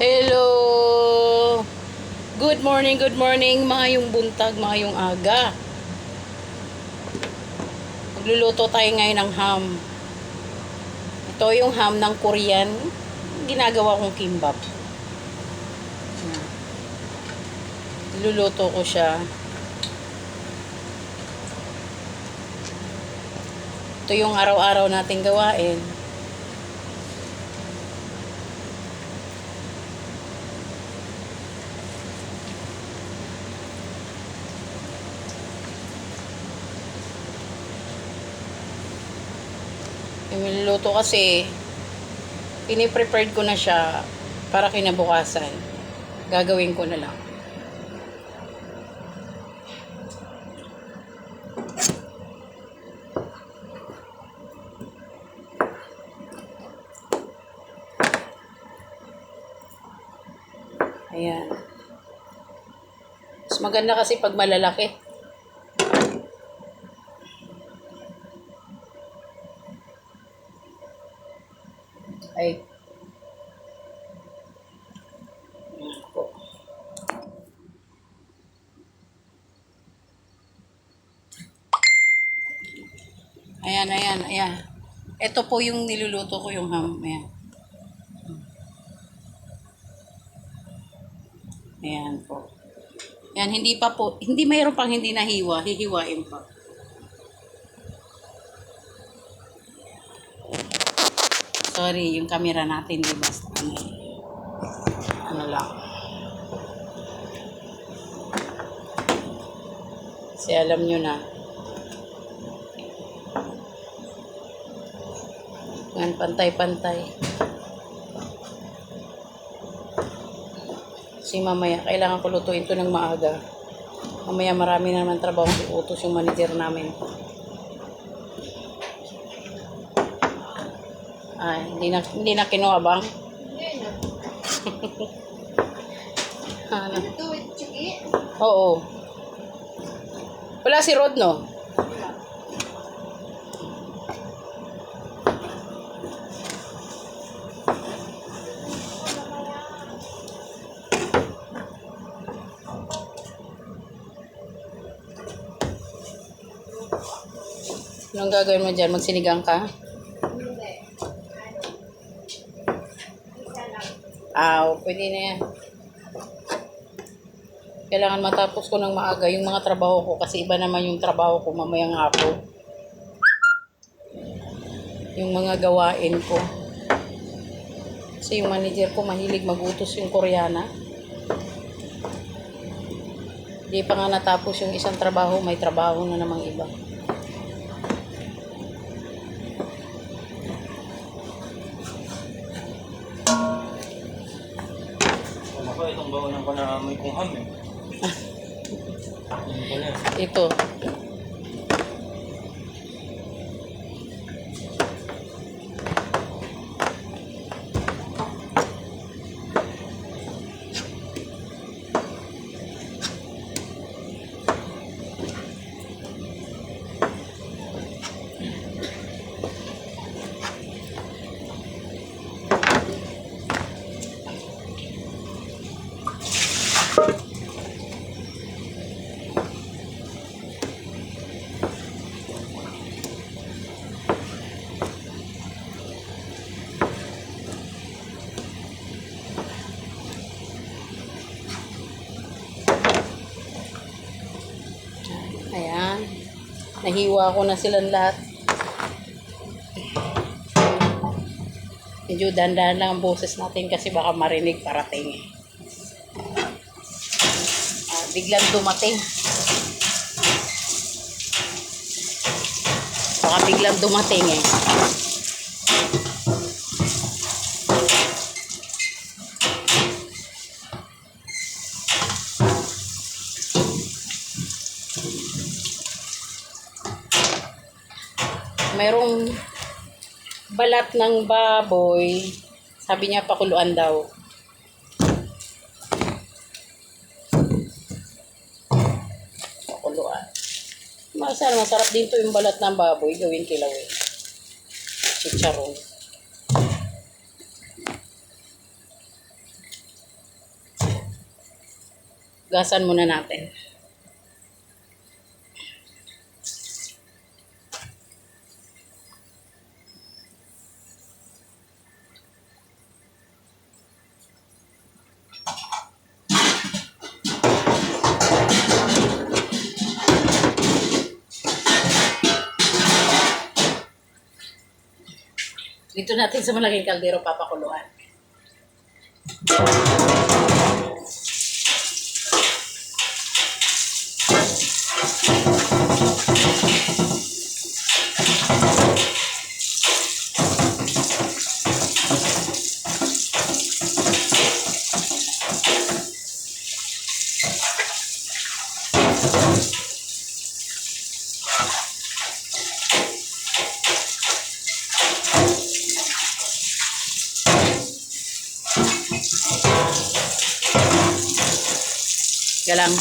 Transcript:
Hello! Good morning, maayong buntag, maayong aga. Magluluto tayo ngayon ng ham. Ito yung ham ng Korean. Ginagawa kong kimbap. Niluluto ko siya. Ito yung araw-araw nating gawain. Yung niluluto kasi, piniprepared ko na siya para kinabukasan. Gagawin ko na lang. Ayan. Mas maganda kasi pag malalaki. Ay. Ayan. Ito po yung niluluto ko yung ham. Ayan. Ayan po. Ayan, hindi mayroon pang hindi nahiwa. Hihiwain pa. Sorry, yung camera natin, di basta ano lang. Kasi alam nyo na. Yan, pantay-pantay. Kasi mamaya, kailangan ko lutuin ito ng maaga. Mamaya marami na naman trabaho iutos yung manager namin. Ay, hindi na kinuha bang? Hindi na. Ano? Ito, chiki? Oo. Wala si Rod, no? Anong gagawin mo dyan? Magsinigang ka? Hindi. Isa lang. Pwede na yan. Kailangan matapos ko ng maaga yung mga trabaho ko kasi iba naman yung trabaho ko mamayang hapon. Yung mga gawain ko. Kasi yung manager ko mahilig magutos yung Koreana. Di pa nga natapos yung isang trabaho, may trabaho na namang iba. Ako, itong bawanan ko na amoy kong ham eh. Ito. Ayan. Nahiwa ko na silang lahat. Medyo dandahan lang ang boses natin kasi baka marinig parating eh. Biglang dumating. Baka biglang dumating eh. Mayroong balat ng baboy. Sabi niya pakuluan daw. Pakuluan. Masarap din to yung balat ng baboy. Gawin kilawin. Chicharon. Gasan muna natin. Dito natin sa malaking kaldero papakuluan. Kaya lang,